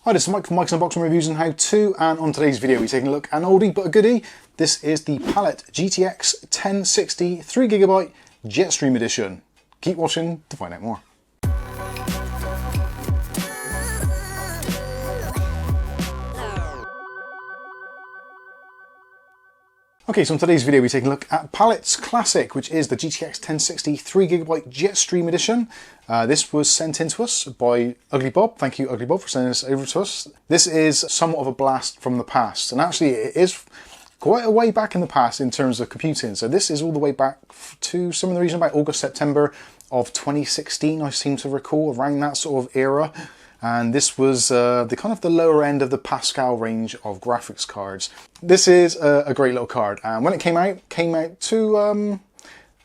Hi, this is Mike from Mike's Unboxing Reviews and How To, and on today's video we're taking a look at an oldie but a goodie. This is the Palette GTX 1060 3GB Jetstream Edition. Keep watching to find out more. Okay, so in today's video we're taking a look at Palette's Classic, which is the GTX 1060 3GB Jetstream Edition. This was sent in to us by Ugly Bob. Thank you, Ugly Bob, for sending this over to us. This is somewhat of a blast from the past, and actually it is quite a way back in the past in terms of computing. So this is all the way back to some of the reason about August, September of 2016, I seem to recall, around that sort of era. And this was the kind of the lower end of the Pascal range of graphics cards. This is a great little card, and when it came out to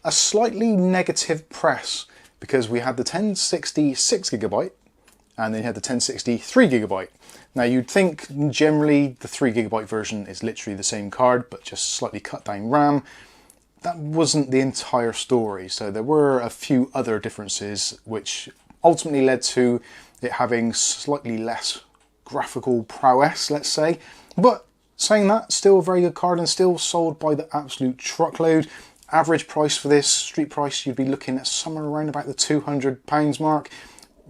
a slightly negative press, because we had the 1060 6GB and then you had the 1060 3GB. Now you'd think generally the 3GB version is literally the same card but just slightly cut down RAM. That wasn't the entire story, so there were a few other differences which ultimately led to it having slightly less graphical prowess, let's say. But saying that, still a very good card and still sold by the absolute truckload. Average price for this, street price, you'd be looking at somewhere around about the £200 mark,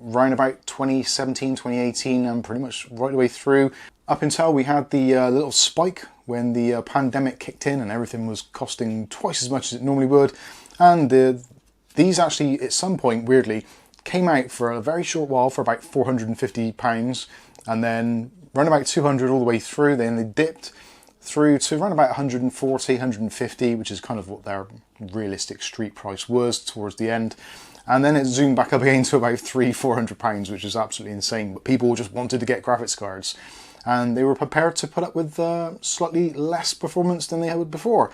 around about 2017, 2018, and pretty much right the way through. Up until we had the little spike when the pandemic kicked in and everything was costing twice as much as it normally would. And these actually, at some point, weirdly, came out for a very short while for about £450, and then around about 200 all the way through. Then they dipped through to around about 140, 150, which is kind of what their realistic street price was towards the end. And then it zoomed back up again to about £300-400, which is absolutely insane. But people just wanted to get graphics cards, and they were prepared to put up with slightly less performance than they had before.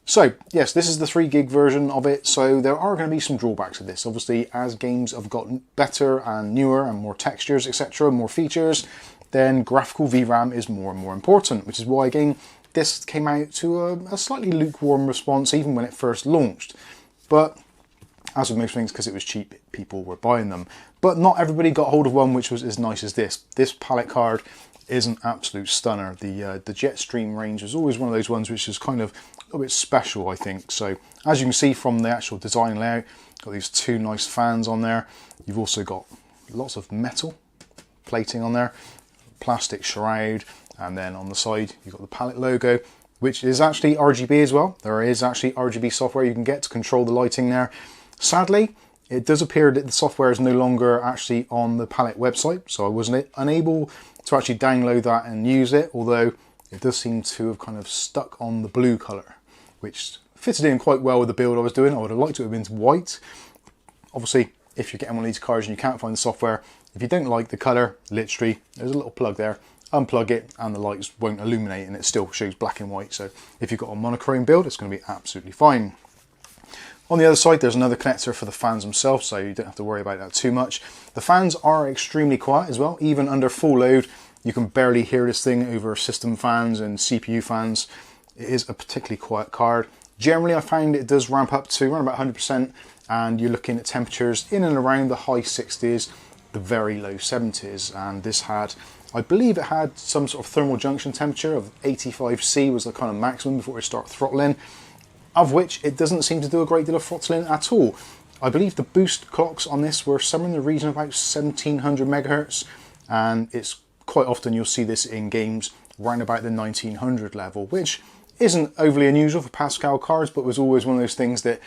So yes, this is the 3GB version of it, so there are going to be some drawbacks with this. Obviously, as games have gotten better and newer and more textures, etc., more features, then graphical VRAM is more and more important, which is why, again, this came out to a slightly lukewarm response even when it first launched. But as with most things, because it was cheap, people were buying them. But not everybody got hold of one which was as nice as this. This Palette card is an absolute stunner. The Jetstream range is always one of those ones which is kind of a little bit special, I think. So as you can see from the actual design layout, got these two nice fans on there. You've also got lots of metal plating on there, plastic shroud, and then on the side you've got the Palette logo, which is actually RGB as well. There is actually RGB software you can get to control the lighting there. Sadly, it does appear that the software is no longer actually on the Palette website, so I wasn't unable to actually download that and use it, although it does seem to have kind of stuck on the blue colour, which fitted in quite well with the build I was doing. I would have liked to have been white. Obviously, if you're getting one of these cards and you can't find the software, if you don't like the colour, literally, there's a little plug there. Unplug it and the lights won't illuminate and it still shows black and white. So if you've got a monochrome build, it's going to be absolutely fine. On the other side, there's another connector for the fans themselves, so you don't have to worry about that too much. The fans are extremely quiet as well. Even under full load, you can barely hear this thing over system fans and CPU fans. It is a particularly quiet card. Generally, I find it does ramp up to around about 100%, and you're looking at temperatures in and around the high 60s, the very low 70s. And this had, I believe it had some sort of thermal junction temperature of 85C was the kind of maximum before it started throttling, of which it doesn't seem to do a great deal of throttling at all. I believe the boost clocks on this were somewhere in the region of about 1700 megahertz, and it's quite often you'll see this in games around about the 1900 level, which isn't overly unusual for Pascal cards, but was always one of those things that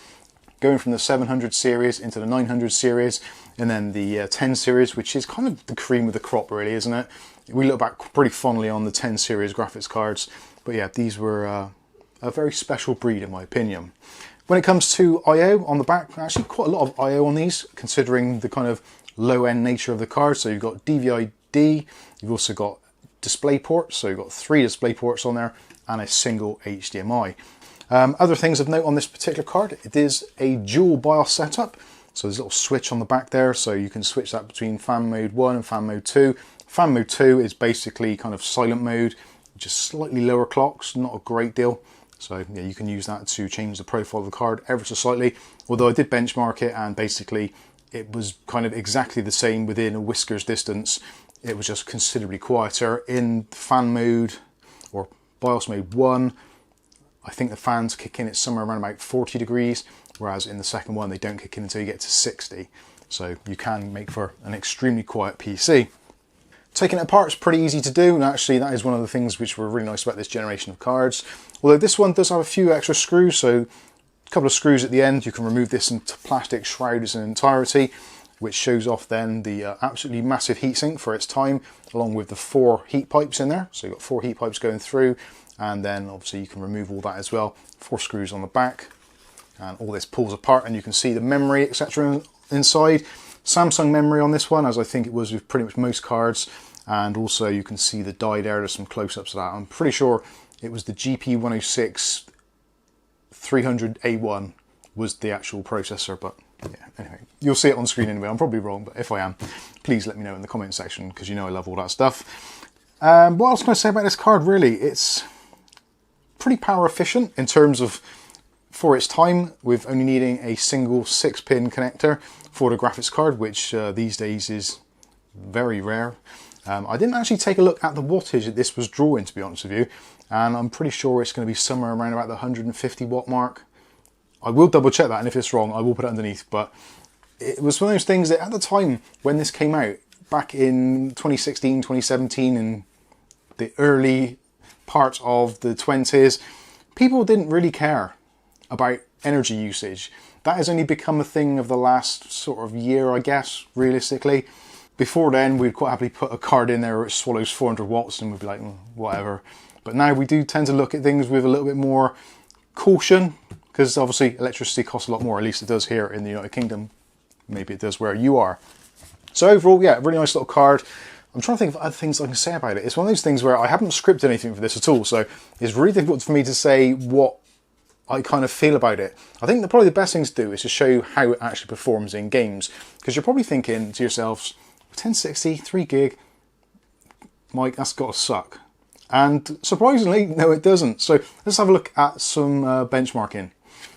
going from the 700 series into the 900 series and then the 10 series, which is kind of the cream of the crop really, isn't it? We look back pretty fondly on the 10 series graphics cards, but yeah, these were a very special breed in my opinion. When it comes to I/O on the back, actually quite a lot of I/O on these, considering the kind of low-end nature of the card. So you've got DVI-D, you've also got display ports, so you've got 3 display ports on there and a single HDMI. Other things of note on this particular card, it is a dual BIOS setup. So there's a little switch on the back there, so you can switch that between fan mode 1 and fan mode 2. Fan mode 2 is basically kind of silent mode, just slightly lower clocks, not a great deal. So yeah, you can use that to change the profile of the card ever so slightly. Although I did benchmark it and basically it was kind of exactly the same within a whisker's distance it was just considerably quieter. In fan mode or BIOS mode 1, I think the fans kick in at somewhere around about 40 degrees, whereas in the second one they don't kick in until you get to 60. So you can make for an extremely quiet PC. Taking it apart is pretty easy to do, and actually that is one of the things which were really nice about this generation of cards. Although this one does have a few extra screws, so a couple of screws at the end. You can remove this into plastic shroud in entirety, which shows off then the absolutely massive heatsink for its time, along with the 4 heat pipes in there. So you've got 4 heat pipes going through, and then obviously you can remove all that as well. 4 screws on the back, and all this pulls apart, and you can see the memory, etc. inside. Samsung memory on this one, as I think it was with pretty much most cards, and also you can see the die there. There's some close-ups of that. I'm pretty sure it was the GP106 300A1 was the actual processor, but yeah, anyway, you'll see it on screen anyway. I'm probably wrong, but if I am, please let me know in the comment section, because you know I love all that stuff. What else can I say about this card, really? It's pretty power efficient in terms of, for its time, with only needing a single 6-pin connector for the graphics card, which these days is very rare. I didn't actually take a look at the wattage that this was drawing, to be honest with you, and I'm pretty sure it's going to be somewhere around about the 150 watt mark. I will double check that, and if it's wrong I will put it underneath, but it was one of those things that at the time when this came out, back in 2016, 2017, and the early part of the 20s, people didn't really care about energy usage. That has only become a thing of the last sort of year, I guess, realistically. Before then, we'd quite happily put a card in there that swallows 400 watts and we'd be like, whatever. But now we do tend to look at things with a little bit more caution, because obviously electricity costs a lot more, at least it does here in the United Kingdom. Maybe it does where you are. So overall, yeah, really nice little card. I'm trying to think of other things I can say about it. It's one of those things where I haven't scripted anything for this at all, so it's really difficult for me to say what I kind of feel about it. I think probably the best thing to do is to show you how it actually performs in games, because you're probably thinking to yourselves, 1060, 3 gig, Mike, that's got to suck. And surprisingly, no, it doesn't. So let's have a look at some benchmarking.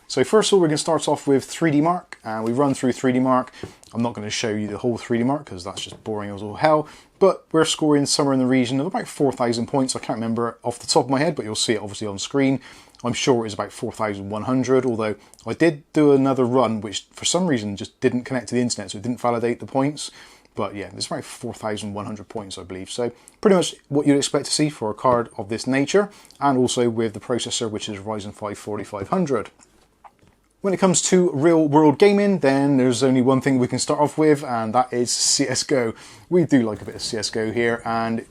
So first of all, we're going to start off with 3D Mark, and we run through 3D Mark. I'm not going to show you the whole 3D Mark because that's just boring as all hell, but we're scoring somewhere in the region of about 4,000 points. I can't remember off the top of my head, but you'll see it obviously on screen. I'm sure it is about 4,100, although I did do another run which for some reason just didn't connect to the internet, so it didn't validate the points. But yeah, it's about 4,100 points, I believe. So pretty much what you'd expect to see for a card of this nature, and also with the processor, which is Ryzen 5 4500. When it comes to real world gaming, then there's only one thing we can start off with, and that is CSGO. We do like a bit of CSGO here, and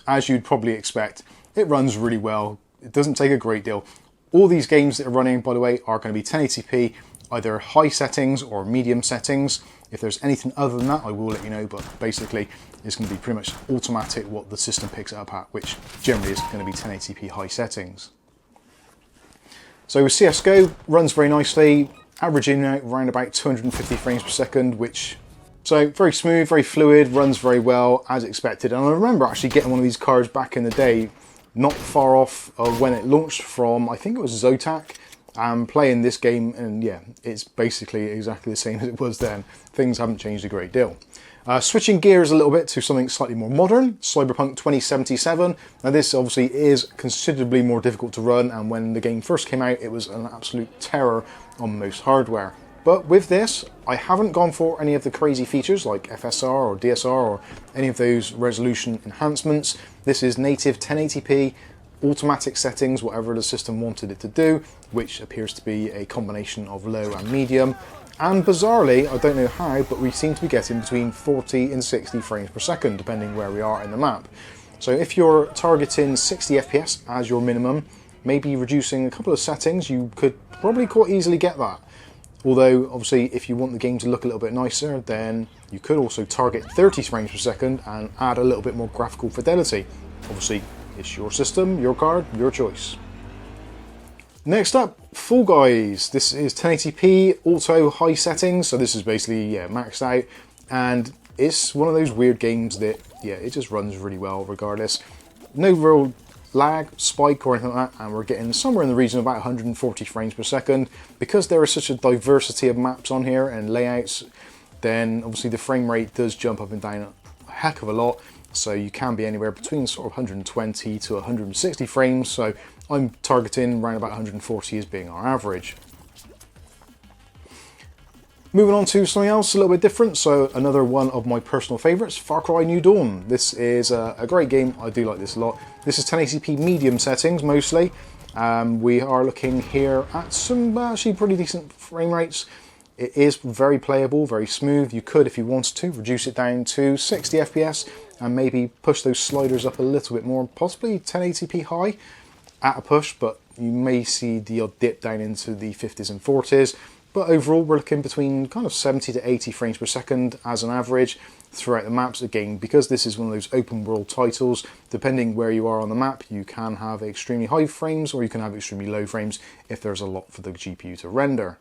as you'd probably expect, it runs really well. It doesn't take a great deal. All these games that are running, by the way, are going to be 1080p, either high settings or medium settings. If there's anything other than that, I will let you know, but basically it's going to be pretty much automatic what the system picks it up at, which generally is going to be 1080p high settings. So with CSGO, runs very nicely, averaging out around about 250 frames per second, so very smooth, very fluid, runs very well as expected. And I remember actually getting one of these cards back in the day, not far off of when it launched from, I think it was Zotac. I'm playing this game, and yeah, it's basically exactly the same as it was then. Things haven't changed a great deal. Switching gears a little bit to something slightly more modern, Cyberpunk 2077. Now this obviously is considerably more difficult to run, and when the game first came out it was an absolute terror on most hardware. But with this, I haven't gone for any of the crazy features like FSR or DSR or any of those resolution enhancements. This is native 1080p, automatic settings, whatever the system wanted it to do, which appears to be a combination of low and medium. And bizarrely, I don't know how, but we seem to be getting between 40 and 60 frames per second, depending where we are in the map. So if you're targeting 60 FPS as your minimum, maybe reducing a couple of settings, you could probably quite easily get that. Although, obviously, if you want the game to look a little bit nicer, then you could also target 30 frames per second and add a little bit more graphical fidelity. Obviously, it's your system, your card, your choice. Next up, Fall Guys. This is 1080p, auto high settings, so this is basically maxed out, and it's one of those weird games that, it just runs really well regardless. No real lag, spike or anything like that, and we're getting somewhere in the region of about 140 frames per second. Because there is such a diversity of maps on here and layouts, then obviously the frame rate does jump up and down a heck of a lot. so you can be anywhere between sort of 120 to 160 frames, so I'm targeting around about 140 as being our average. Moving on to something else a little bit different, so another one of my personal favourites, Far Cry New Dawn. This is a great game, I do like this a lot. This is 1080p medium settings mostly. We are looking here at some actually pretty decent frame rates. It is very playable, very smooth. You could, if you wanted to, reduce it down to 60 FPS and maybe push those sliders up a little bit more, possibly 1080p high at a push, but you may see the odd dip down into the 50s and 40s. But overall, we're looking between kind of 70 to 80 frames per second as an average throughout the maps. Again, because this is one of those open world titles, depending where you are on the map, you can have extremely high frames or you can have extremely low frames if there's a lot for the GPU to render.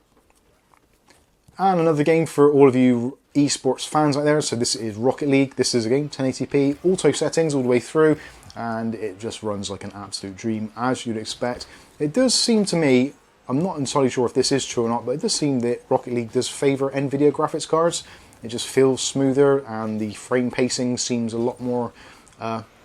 And another game for all of you esports fans out there, so this is Rocket League. This is a game, 1080p, auto settings all the way through, and it just runs like an absolute dream, as you'd expect. It does seem to me, I'm not entirely sure if this is true or not, but it does seem that Rocket League does favour NVIDIA graphics cards. It just feels smoother and the frame pacing seems a lot more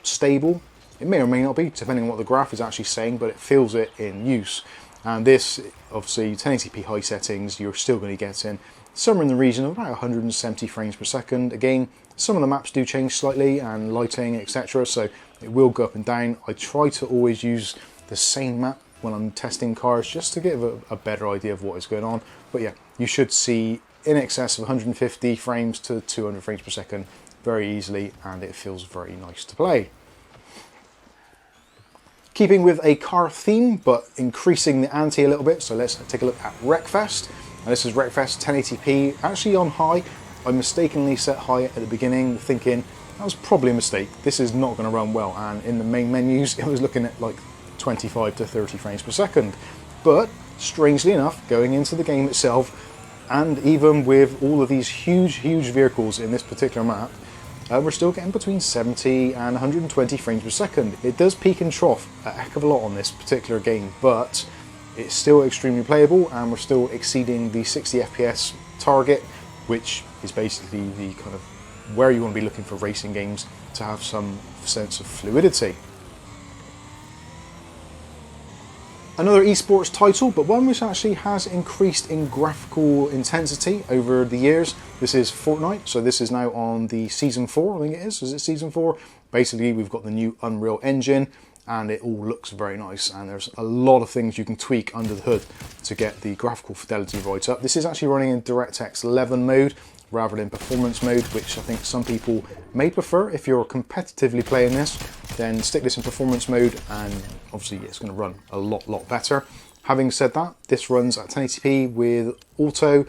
stable. It may or may not be, depending on what the graph is actually saying, but it feels it in use. And this, obviously, 1080p high settings, you're still going to get in somewhere in the region of about 170 frames per second. Again, some of the maps do change slightly and lighting, etc., so it will go up and down. I try to always use the same map when I'm testing cars just to give a better idea of what is going on. But yeah, you should see in excess of 150 frames to 200 frames per second very easily, and it feels very nice to play. Keeping with a car theme, but increasing the ante a little bit, so let's take a look at Wreckfest. And this is Wreckfest 1080p, actually on high. I mistakenly set high at the beginning, thinking that was probably a mistake. This is not going to run well, and in the main menus, it was looking at like 25 to 30 frames per second. But strangely enough, going into the game itself, and even with all of these huge vehicles in this particular map, we're still getting between 70 and 120 frames per second. It does peak and trough a heck of a lot on this particular game, but it's still extremely playable, and we're still exceeding the 60 FPS target, which is basically the kind of where you want to be looking for racing games to have some sense of fluidity. Another esports title, but one which actually has increased in graphical intensity over the years. This is Fortnite, so this is now on the Season 4, I think it is. Is it Season 4? Basically, we've got the new Unreal Engine, and it all looks very nice, and there's a lot of things you can tweak under the hood to get the graphical fidelity right up. This is actually running in DirectX 11 mode, rather than performance mode, which I think some people may prefer. If you're competitively playing this, then stick this in performance mode, and obviously it's going to run a lot better. Having said that, this runs at 1080p with auto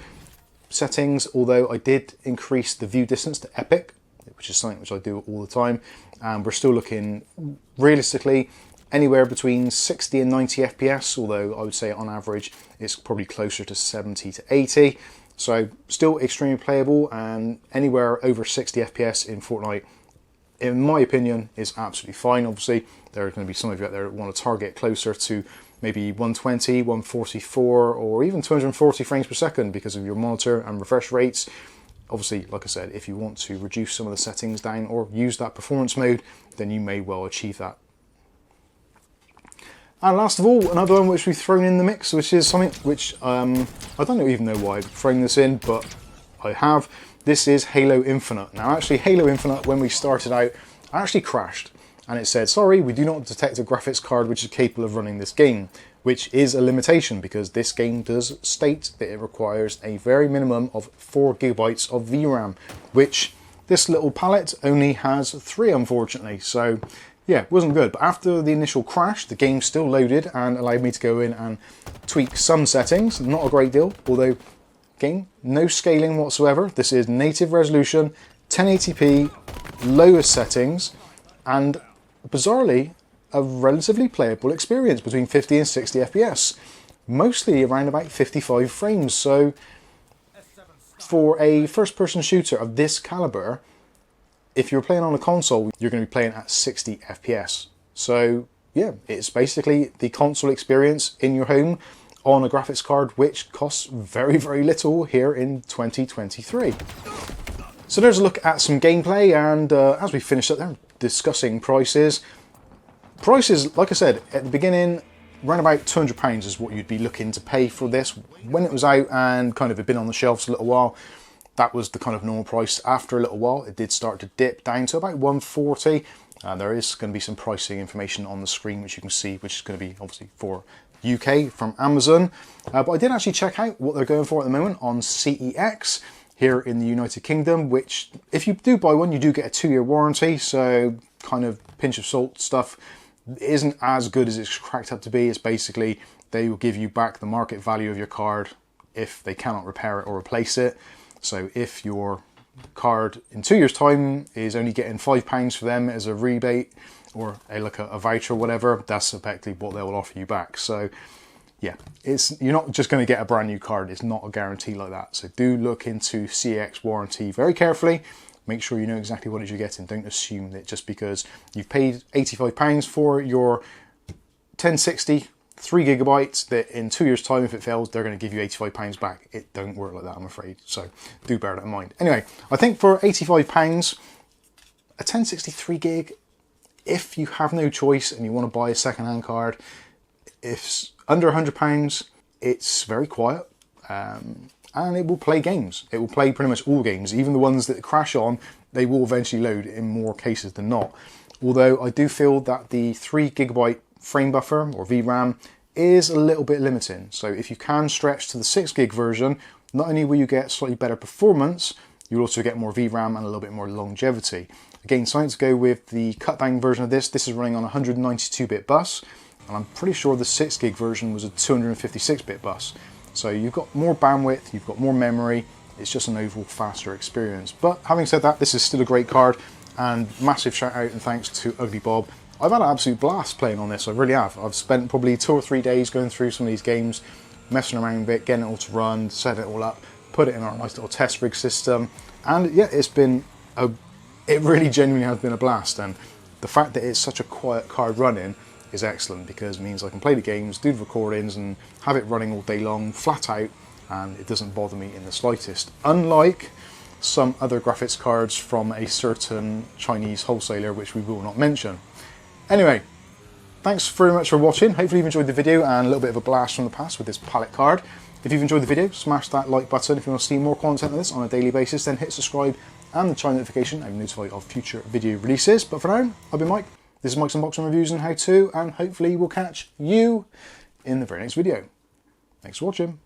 settings, although I did increase the view distance to epic, which is something which I do all the time, and we're still looking realistically anywhere between 60 and 90 FPS, although I would say on average it's probably closer to 70 to 80. So still extremely playable, and anywhere over 60 FPS in Fortnite, in my opinion, is absolutely fine. Obviously, there are going to be some of you out there that want to target closer to maybe 120, 144, or even 240 frames per second because of your monitor and refresh rates. Obviously, like I said, if you want to reduce some of the settings down or use that performance mode, then you may well achieve that. And last of all, another one which we've thrown in the mix, which is something which I don't even know why I've thrown this in, but I have. This is Halo Infinite. Now actually Halo Infinite, when we started out, I actually crashed, and it said, sorry, we do not detect a graphics card which is capable of running this game, which is a limitation because this game does state that it requires a very minimum of 4 GB of VRAM, which this little palette only has 3, unfortunately. So yeah, it wasn't good. But after the initial crash, the game still loaded and allowed me to go in and tweak some settings. Not a great deal, although, again, no scaling whatsoever. This is native resolution, 1080p, lowest settings, and bizarrely, a relatively playable experience between 50 and 60 FPS. Mostly around about 55 frames. So for a first-person shooter of this caliber, if you're playing on a console, you're going to be playing at 60 FPS. So yeah, it's basically the console experience in your home on a graphics card, which costs very little here in 2023. So there's a look at some gameplay, and as we finish up there, discussing prices, like I said at the beginning, around about £200 is what you'd be looking to pay for this when it was out and kind of had been on the shelves a little while. That was the kind of normal price. After a little while, it did start to dip down to about £140. There is going to be some pricing information on the screen, which you can see, which is going to be obviously for UK from Amazon. But I did actually check out what they're going for at the moment on CEX here in the United Kingdom, which if you do buy one, you do get a 2-year warranty. So kind of pinch of salt stuff. It isn't as good as it's cracked up to be. It's basically they will give you back the market value of your card if they cannot repair it or replace it. So if your card in 2 years' time is only getting £5 for them as a rebate or like a voucher or whatever, that's effectively what they will offer you back. So yeah, you're not just going to get a brand new card. It's not a guarantee like that. So do look into CEX warranty very carefully. Make sure you know exactly what it is you're getting. Don't assume that just because you've paid £85 for your 1060 3GB that in 2 years' time, if it fails, they're going to give you £85 back. It don't work like that, I'm afraid. So do bear that in mind. Anyway, I think for £85, a 1060 3GB, if you have no choice and you want to buy a second-hand card, if it's under £100, it's very quiet. And it will play games. It will play pretty much all games, even the ones that crash on, they will eventually load in more cases than not. Although I do feel that the 3GB frame buffer or VRAM is a little bit limiting. So if you can stretch to the 6GB version, not only will you get slightly better performance, you'll also get more VRAM and a little bit more longevity. Again, something to go with the cut down version of this. This is running on a 192-bit bus, and I'm pretty sure the 6GB version was a 256-bit bus. So you've got more bandwidth, you've got more memory, it's just an overall faster experience. But having said that, this is still a great card, and massive shout out and thanks to Ugly Bob. I've had an absolute blast playing on this, I really have. I've spent probably 2 or 3 days going through some of these games, messing around a bit, getting it all to run, set it all up, put it in our nice little test rig system, and yeah, it really genuinely has been a blast. And the fact that it's such a quiet card running is excellent, because it means I can play the games, do the recordings and have it running all day long flat out, and it doesn't bother me in the slightest, unlike some other graphics cards from a certain Chinese wholesaler which we will not mention. Anyway, thanks very much for watching. Hopefully you've enjoyed the video and a little bit of a blast from the past with this palette card. If you've enjoyed the video, smash that like button. If you want to see more content like this on a daily basis, then hit subscribe and the chime notification and be notified of future video releases. But for now, I've been Mike. This is Mike's Unboxing Reviews and How To, and hopefully we'll catch you in the very next video. Thanks for watching.